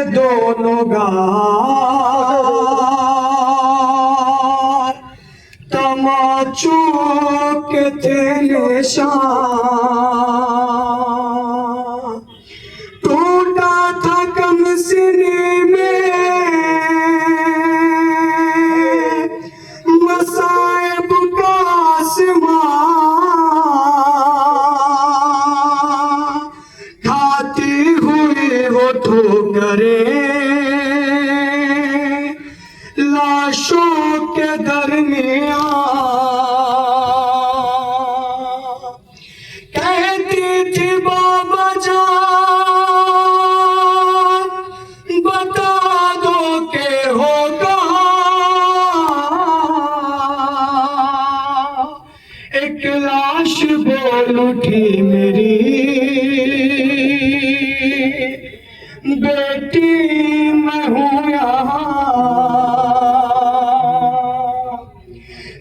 دونوں گار تماچو کے تھے نشان ٹوٹا تھا کم سینے میں مصائب کا آسمان کھاتی ہوئی وہ ٹھوکریں لاشوں کے درمیان کہتی تھی بابا جان بتا دو کہ ہو کہاں ایک لاش بول اٹھی میری بیٹی میں ہوں یہاں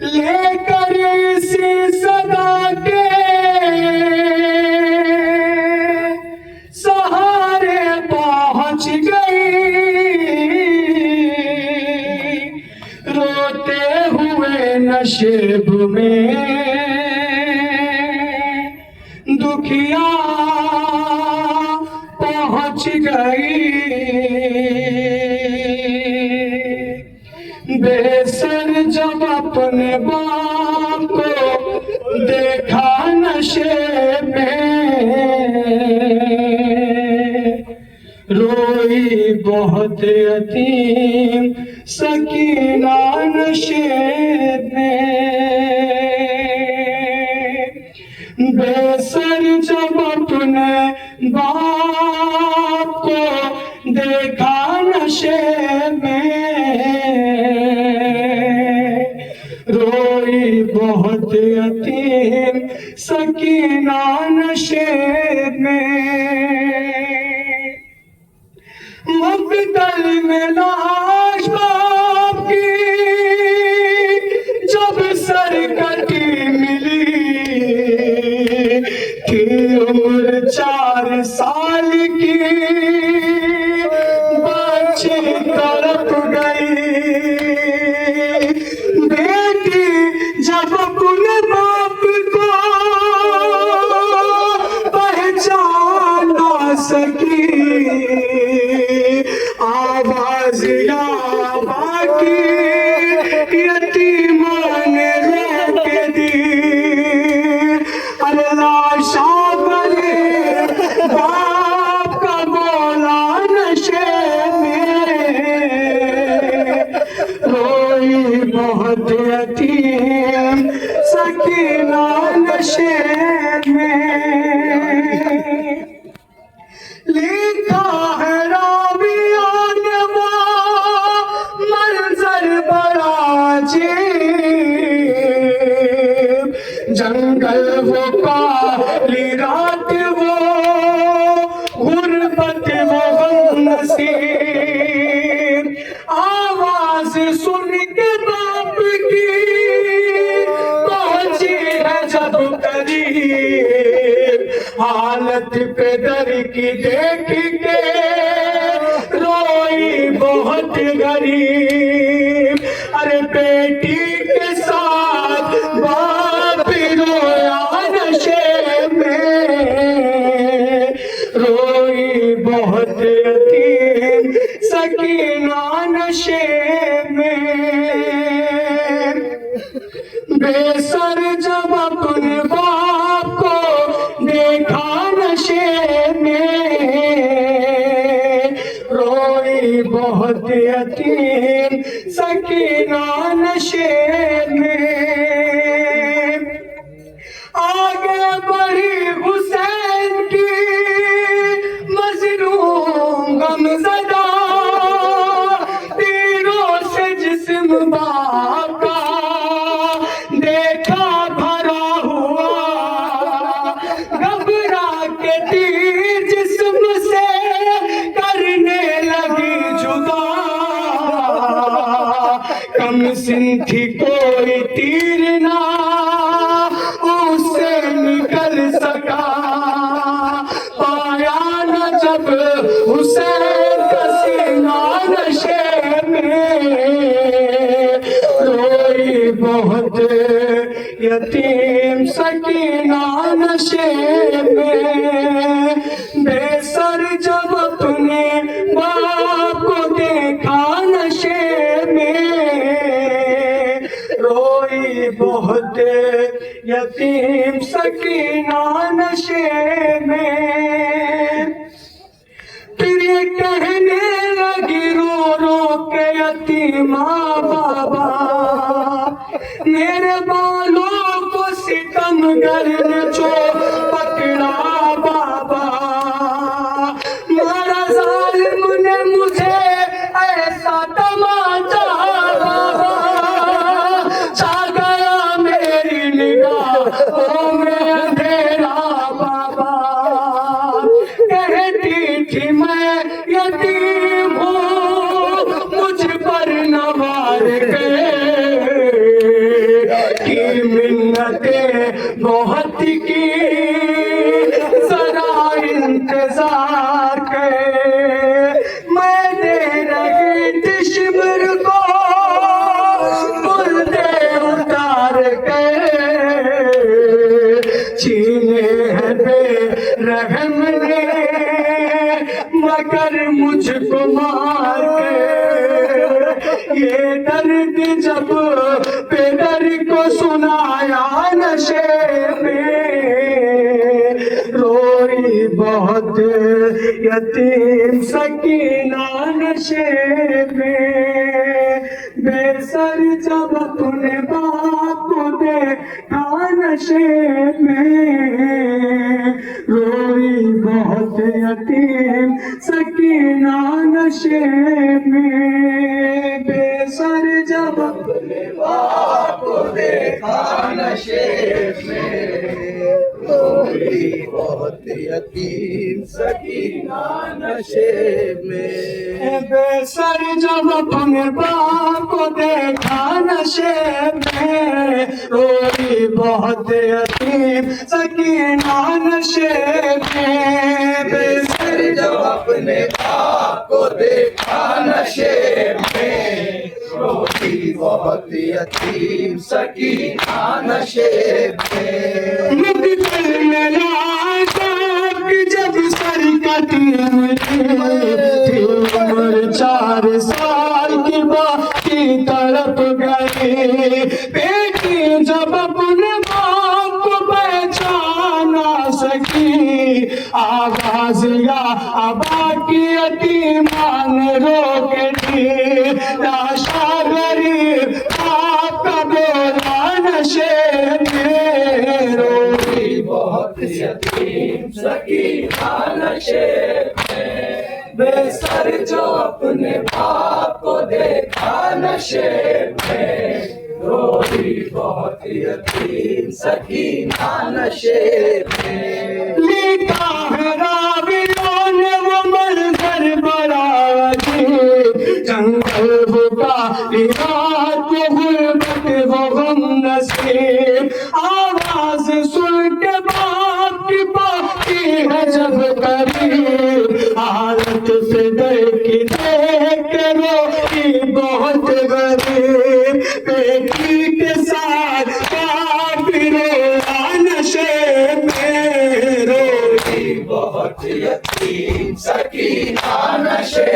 لے کر اسی صدا کے سہارے پہنچ گئی روتے ہوئے نشیب میں دکھیا پہنچ گئی بے سر جب اپنے باپ کو دیکھا نشے میں روئی بہت یتیم سکینہ نشے میں بے سر جب اپنے باپ کو دیکھا نشے میں روئی بہت یتیم سکینہ نشے میں مقتل میں لاش باپ کی جب سر کٹی ملی تھی عمر 4 سال کی بچی تڑپ گئی بیٹی جب اپنے باپ کو پہچان نہ سکی آواز یا باقی یتیمان رو کے دی اللہ شابرے باپ کا بولا نشے میں روئی بہت یتیم سکینہ نشے میں لکھا ہے راویان وہ منظر بڑا عجیب جنگل وہ کالی رات وہ غربت وہ غم نصیب آواز سن کے باپ کی پہنچی ہے جب قریب حالت پہ در کی دیکھ کے روئی بہت غریب ارے بیٹی کے ساتھ باپ رویا نشے میں روئی بہت یتیم سکینہ نشے میں بے سر جب اپنے باپ کو دیکھا نشے میں روئی بہت یتیم سکینہ نشے میں آگے بڑھی حسین کی مظلوم غمزدہ تیروں سے جسم باپ کا دیکھا بھرا ہوا گھبرا کے تیر جسم سے کرنے لگی جدا کم سن تھی کوئی تیر نہ اس سے نکل سکا پایا نہ جب حسین کا یتیم سکینہ نشے میں بے سر جب اپنے باپ کو دیکھا نشے میں روئی بہت یتیم سکینہ نشے میں پھر یہ کہنے لگی رو رو کے یتیمہ بابا میرے بالوں کو ستم گر نے جو پکڑا بابا مارا ظالم نے مجھے ایسا تماچا بابا چھا گیا میری نگاہوں میں اندھیرا بابا کہتی تھی میں یتیم ہوں مجھ پر نوار گئے کی منتیں بہت کی ذرا انتظار کے میں دے رہی تھی شبر کو پردے اتار کے چھینے ہیں بے رحم نے مگر مجھ کو مار کے یہ درد جب پدر کو سنایا نشے میں روئی بہت یتیم سکینہ نشے میں بے سر جب اپنے باپ کو دیکھا نشے میں روئی بہت یتیم سکینہ نشے میں بے سر جب اپنے باپ کو دیکھا نشے میں روئی بہت یتیم سکینہ نشے میں بے سر جب اپنے باپ کو دیکھا نشے میں روئی بہت یتیم سکینہ نشے میں بے سر جب اپنے باپ کو دیکھا نشے میں روئی بہت یتیم سکینہ نشے میں جب سر کٹی تھی عمر 4 سال کی باقی تڑپ گئی بیٹی جب اپنے باپ کو پہچانا سکی آواز یا ابا کی یتیمان روک دی لاشا غریب باپ کا بولا نشے میں روئی بہت یتیم سکینہ نشے میں بے سر جو اپنے باپ کو دیکھا نشے میں روئی بہت یتیم سکینہ نشے میں لکھا ہے راویوں نے وہ منظر بڑا عجیب جنگل بکا رات وہ غربت وہ غم نصیب آواز سن کے باپ کی باقی ہے جب قریب حالت فدر کی دیکھ کے روئی بہت غریب بیٹی کے ساتھ کافی رویا نشے میں روئی بہت یتیم سکینہ نشے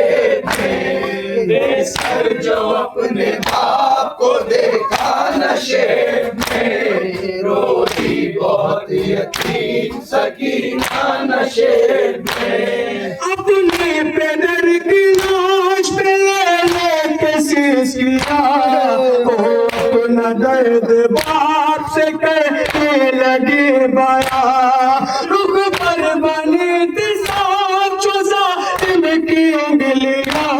میں بے سر جو اپنے باپ کو دیکھا نشے میں روئی بہت یتیم سکینہ نشے میں اپنے پدر کی لاش پہ لے لے کے سیس کیا اپنا درد باپ سے کہنے لگی بیا رخ پر بنی تھی صاف جو ظالم کی انگلیاں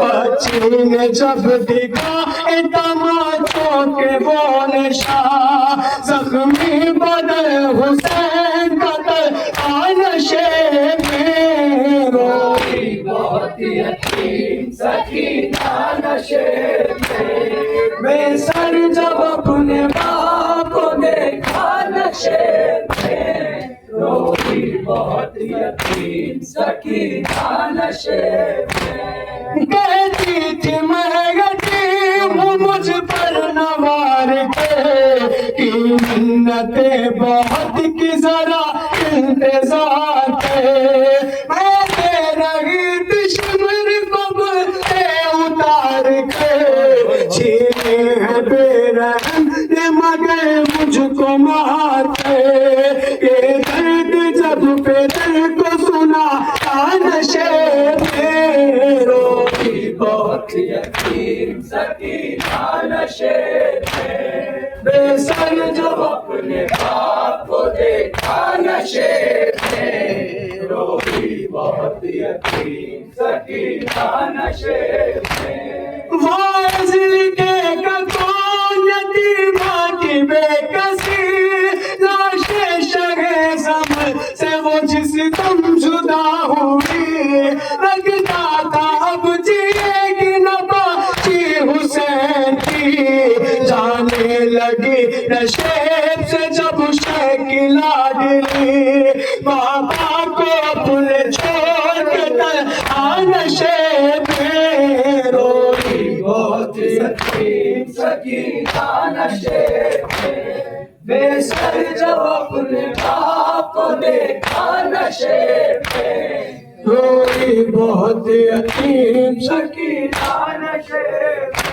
بچی نے جب دکھا تماچوں کے وہ نشان زخمی بدن حسین قتل نشے میں روئی بہت یتیم سکینہ نشے میں بے سر جب اپنے باپ کو دیکھا نشے میں روئی بہت یتیم سکینہ نشے میں کہتی تھی میں یتیم ہوں مجھ پر نوار کے کی منتیں بہت کی ذرا انتظار ہے میں تیرا ہی دشمن کو اتار کے چھینے ہیں بے رحم نے مگر مجھ کو مارتے یہ درد جب پہ دل کو سنا نشے میں روئی بہت یتیم سکینہ نشے میں بے سر جو اپنے باپ کو دیکھا نشے میں روئی بہت یتیم سکینہ نشے میں واضح کے کون یتیمہ کی بے کسی لاش شہ زمن سے وہ جس دم جدا ہوئی لگتا تھا اب جیے گی نہ باقی حسین کی جانے لگی نشیب سے جب شکلا ڈلی بابا کو اپنے چھوڑ کے تنہا نشیب میں روئی بہت یتیم سکینہ نشیب میں بے سر جب اپنے باپ کو دیکھا نشے میں روئی بہت یتیم سکینہ نشے میں